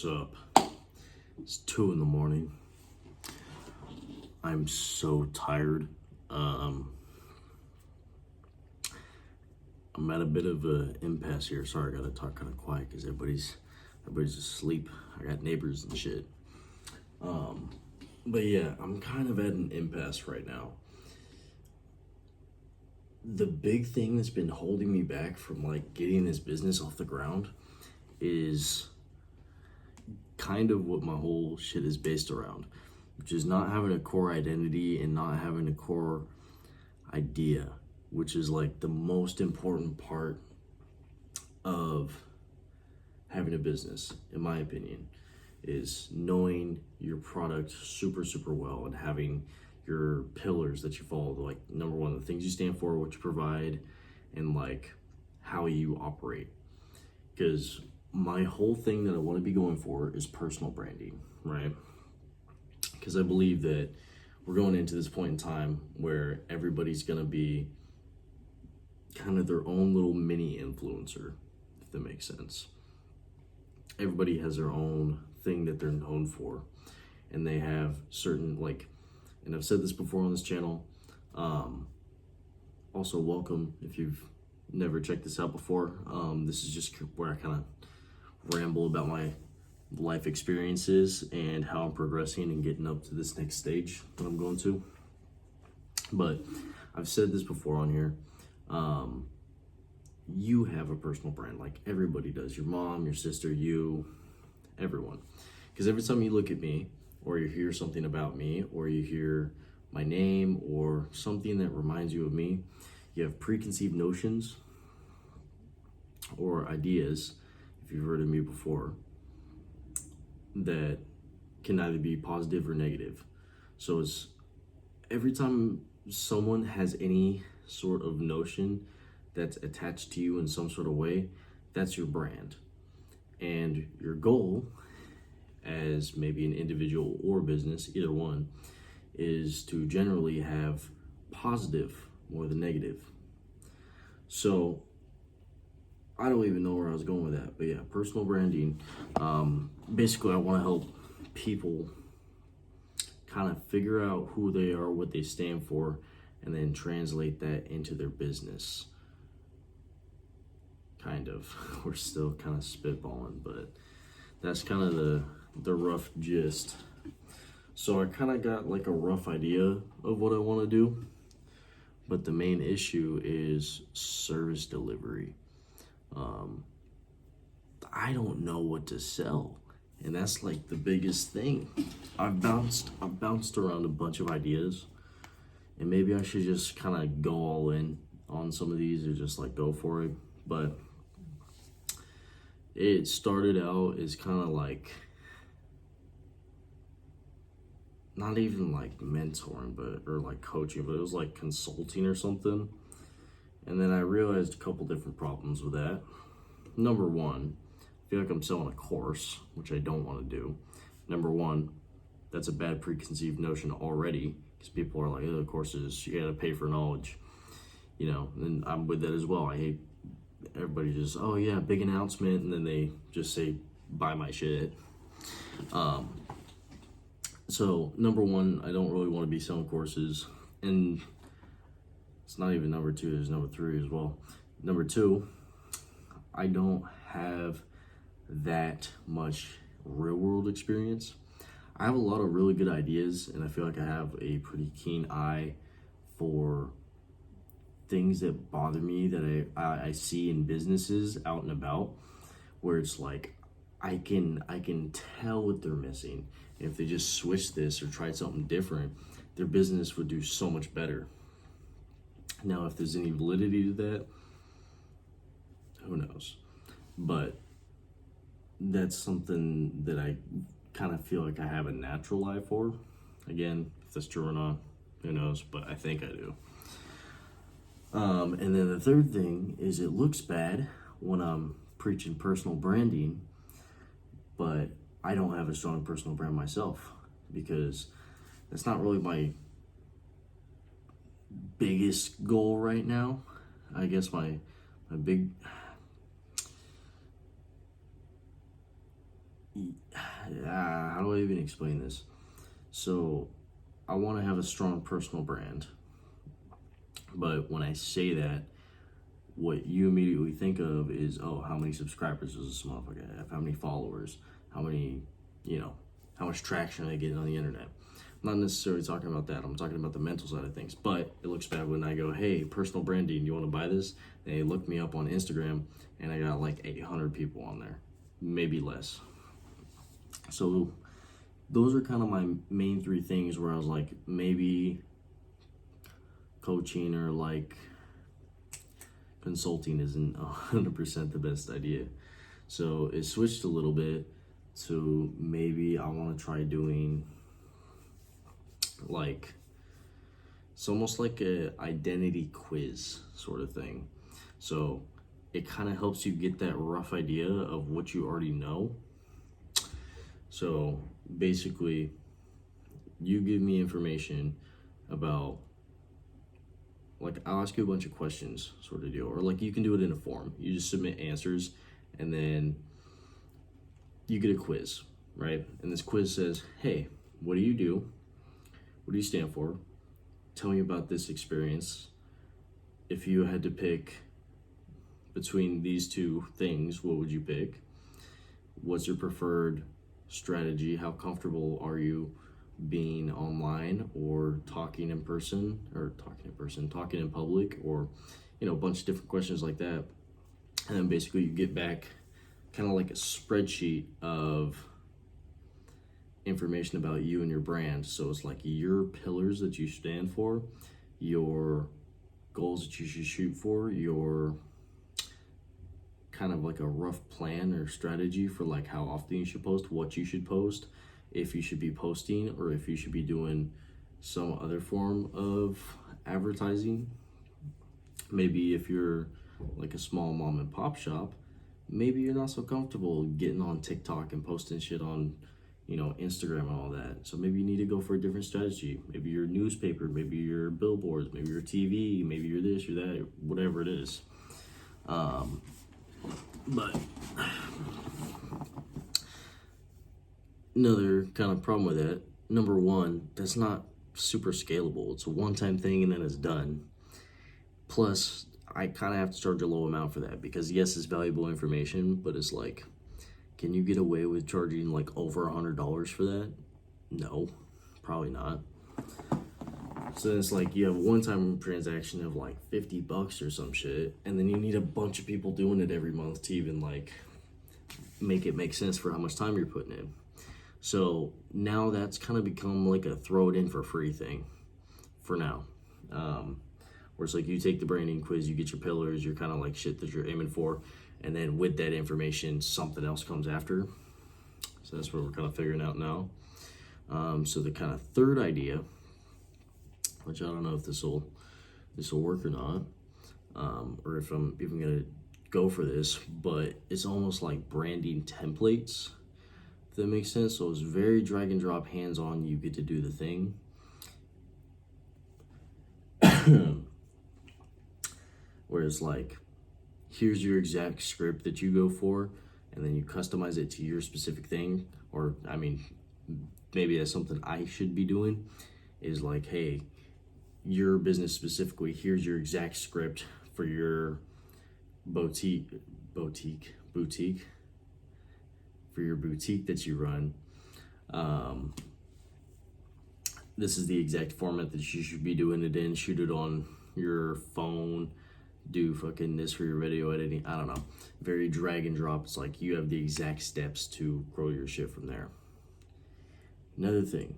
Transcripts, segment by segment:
What's up? It's 2 in the morning. I'm so tired. I'm at a bit of an impasse here. Sorry, I gotta talk kind of quiet because everybody's asleep. I got neighbors and shit. But yeah, I'm kind of at an impasse right now. The big thing that's been holding me back from like getting this business off the ground is kind of what my whole shit is based around, which is not having a core identity and not having a core idea, which is like the most important part of having a business, in my opinion, is knowing your product super well and having your pillars that you follow, like number one, the things you stand for, what you provide, and like how you operate. Because my whole thing that I want to be going for is personal branding, right? Because I believe that we're going into this point in time where everybody's going to be kind of their own little mini influencer, if that makes sense. Everybody has their own thing that they're known for, and they have certain, like, and I've said this before on this channel. Also, welcome if you've never checked this out before. This is just where I kind of ramble about my life experiences and how I'm progressing and getting up to this next stage that I'm going to. But I've said this before on here. You have a personal brand, like everybody does. Your mom, your sister, you, everyone. Because every time you look at me, or you hear something about me, or you hear my name, or something that reminds you of me, you have preconceived notions or ideas, if you've heard of me before, that can either be positive or negative. So it's every time someone has any sort of notion that's attached to you in some sort of way, that's your brand. And your goal as maybe an individual or business, either one, is to generally have positive more than negative. So I don't even know where I was going with that, but yeah, personal branding. Basically, I want to help people kind of figure out who they are, what they stand for, and then translate that into their business. Kind of. We're still kind of spitballing, but that's kind of the rough gist. So I kind of got like a rough idea of what I want to do, but the main issue is service delivery. I don't know what to sell, and that's like the biggest thing. I've bounced around a bunch of ideas, and maybe I should just kind of go all in on some of these or just like go for it. But it started out as kind of like not even like mentoring, but or like coaching, but it was like consulting or something. And then I realized a couple different problems with that. Number one, I feel like I'm selling a course, which I don't want to do. Number one, that's a bad preconceived notion already, because people are like, oh, courses, you gotta pay for knowledge, you know, and I'm with that as well. I hate everybody just, oh yeah, big announcement, and then they just say, buy my shit. So number one, I don't really want to be selling courses, and it's not even number two, there's number three as well. Number two, I don't have that much real world experience. I have a lot of really good ideas, and I feel like I have a pretty keen eye for things that bother me that I see in businesses out and about, where it's like I can tell what they're missing. And if they just switch this or tried something different, their business would do so much better. Now, if there's any validity to that, who knows? But that's something that I kind of feel like I have a natural eye for. Again, if that's true or not, who knows? But I think I do. And then the third thing is it looks bad when I'm preaching personal branding, but I don't have a strong personal brand myself, because that's not really my biggest goal right now. I guess my big how do I even explain this? So I want to have a strong personal brand, but when I say that, what you immediately think of is, oh, how many subscribers does this motherfucker have? How many followers? How many, how much traction are they getting on the internet? I'm not necessarily talking about that. I'm talking about the mental side of things. But it looks bad when I go, hey, personal branding, do you want to buy this? They look me up on Instagram and I got like 800 people on there, maybe less. So those are kind of my main three things where I was like, maybe coaching or like consulting isn't 100% the best idea. So it switched a little bit to maybe I want to try doing like, it's almost like a identity quiz sort of thing. So it kind of helps you get that rough idea of what you already know. So basically, you give me information about, like, I'll ask you a bunch of questions sort of deal, or like you can do it in a form. You just submit answers and then you get a quiz, right? And this quiz says, hey, what do you do? What do you stand for? Tell me about this experience. If you had to pick between these two things, what would you pick? What's your preferred strategy? How comfortable are you being online or talking in person, talking in public, or a bunch of different questions like that. And then basically you get back kind of like a spreadsheet of information about you and your brand. So it's like your pillars that you stand for, your goals that you should shoot for, your kind of like a rough plan or strategy for like how often you should post, what you should post, if you should be posting or if you should be doing some other form of advertising. Maybe if you're like a small mom and pop shop, maybe you're not so comfortable getting on TikTok and posting shit on Instagram and all that. So maybe you need to go for a different strategy. Maybe your newspaper, maybe your billboards, maybe your TV, maybe you're this or that, whatever it is. But another kind of problem with that, number one, that's not super scalable. It's a one-time thing and then it's done. Plus, I kind of have to charge a low amount for that because yes, it's valuable information, but it's like, can you get away with charging like over $100 for that? No, probably not. So it's like you have a one-time transaction of like $50 or some shit, and then you need a bunch of people doing it every month to even like make it make sense for how much time you're putting in. So now that's kind of become like a throw it in for free thing for now. Where it's like you take the branding quiz, you get your pillars, you're kind of like shit that you're aiming for, and then with that information, something else comes after. So that's what we're kind of figuring out now. So the kind of third idea, which I don't know if this will work or not, or if I'm even gonna go for this, but it's almost like branding templates, if that makes sense. So it's very drag and drop, hands-on, you get to do the thing. Whereas like, here's your exact script that you go for, and then you customize it to your specific thing. Or I mean, maybe that's something I should be doing, is like, hey, your business specifically, here's your exact script for your boutique for your boutique that you run. This is the exact format that you should be doing it in. Shoot it on your phone, do fucking this for your video editing. I don't know, very drag and drop. It's like you have the exact steps to grow your shit from there. Another thing,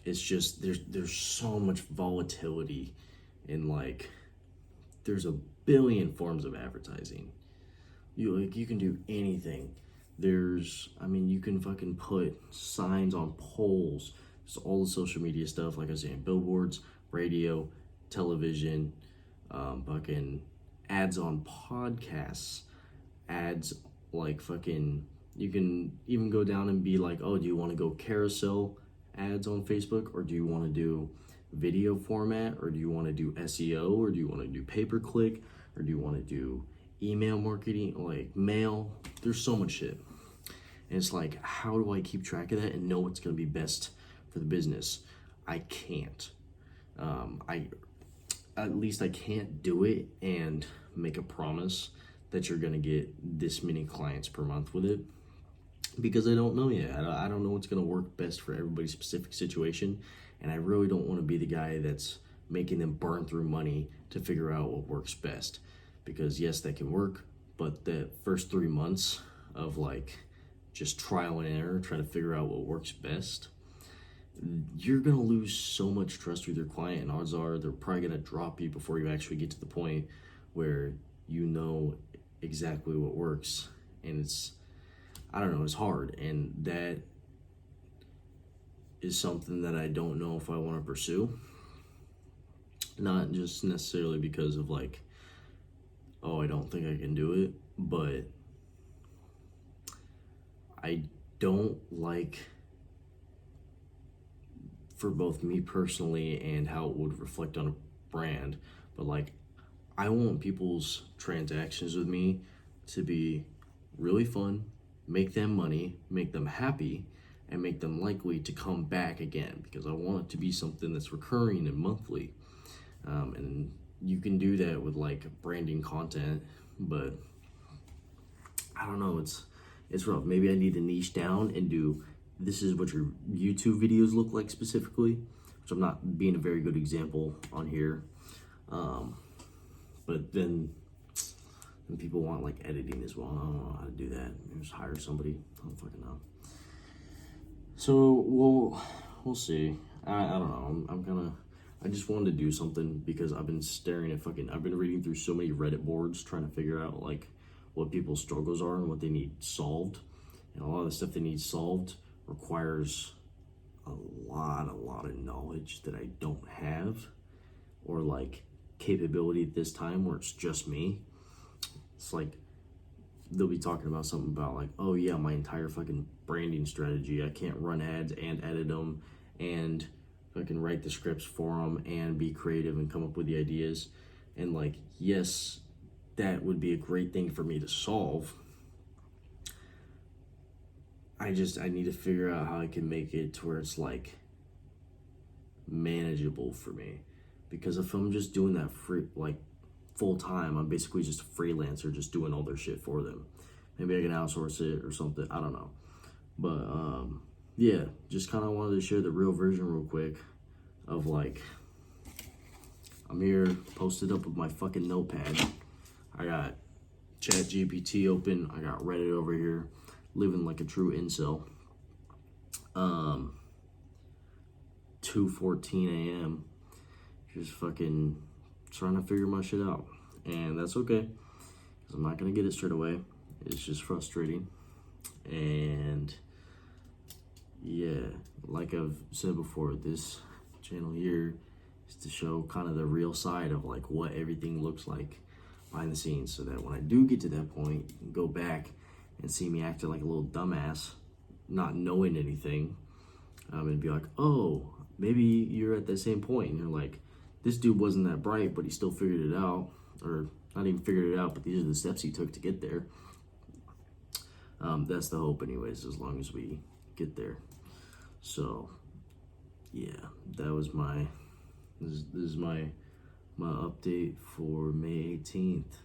it's just there's so much volatility in, like, there's a billion forms of advertising. You can do anything. You can fucking put signs on poles. Just all the social media stuff, like I was saying, billboards, radio, television, fucking ads on podcasts, ads like fucking, you can even go down and be like, oh, do you want to go carousel ads on Facebook, or do you want to do video format, or do you want to do SEO, or do you want to do pay-per-click, or do you want to do email marketing, like mail? There's so much shit. And it's like, how do I keep track of that and know what's going to be best for the business? I can't. I at least I can't do it and make a promise that you're going to get this many clients per month with it, because I don't know yet. I don't know what's going to work best for everybody's specific situation, and I really don't want to be the guy that's making them burn through money to figure out what works best. Because yes, that can work, but the first 3 months of like just trial and error, trying to figure out what works best, you're gonna lose so much trust with your client, and odds are they're probably gonna drop you before you actually get to the point where you know exactly what works. And it's, I don't know, it's hard, and that is something that I don't know if I want to pursue. Not just necessarily because of like, oh, I don't think I can do it, but I don't like, for both me personally and how it would reflect on a brand, but like, I want people's transactions with me to be really fun, make them money, make them happy, and make them likely to come back again, because I want it to be something that's recurring and monthly. And you can do that with like branding content, but I don't know, it's rough. Maybe I need to niche down and do, this is what your YouTube videos look like specifically, which I'm not being a very good example on here. But then people want like editing as well. I don't know how to do that. Maybe just hire somebody. I don't fucking know. So we'll see. I don't know. I just wanted to do something because I've been I've been reading through so many Reddit boards trying to figure out like what people's struggles are and what they need solved. And a lot of the stuff they need solved requires a lot of knowledge that I don't have, or like capability at this time where it's just me. It's like they'll be talking about something about like, oh yeah, my entire fucking branding strategy, I can't run ads and edit them and fucking write the scripts for them and be creative and come up with the ideas. And like, yes, that would be a great thing for me to solve. I need to figure out how I can make it to where it's like manageable for me. Because if I'm just doing that full time, I'm basically just a freelancer just doing all their shit for them. Maybe I can outsource it or something, I don't know. But yeah, just kind of wanted to share the real version real quick of like, I'm here posted up with my fucking notepad. I got ChatGPT open, I got Reddit over here, living like a true incel. 2:14 a.m. just fucking trying to figure my shit out, and that's okay, because I'm not gonna get it straight away. It's just frustrating. And yeah, like I've said before, this channel here is to show kind of the real side of like what everything looks like behind the scenes, so that when I do get to that point, you can go back and see me acting like a little dumbass, not knowing anything, and be like, oh, maybe you're at that same point and you're like, this dude wasn't that bright, but he still figured it out. Or not even figured it out, but these are the steps he took to get there. That's the hope anyways, as long as we get there. So yeah, that was this is my update for May 18th,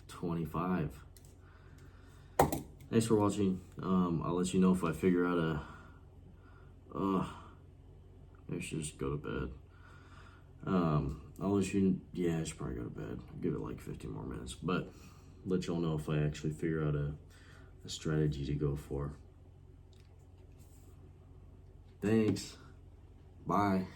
25. Thanks for watching. I'll let you know if I figure out I should just go to bed. I'll let you, yeah, I should probably go to bed. I'll give it like 15 more minutes, but let y'all know if I actually figure out a strategy to go for. Thanks. Bye.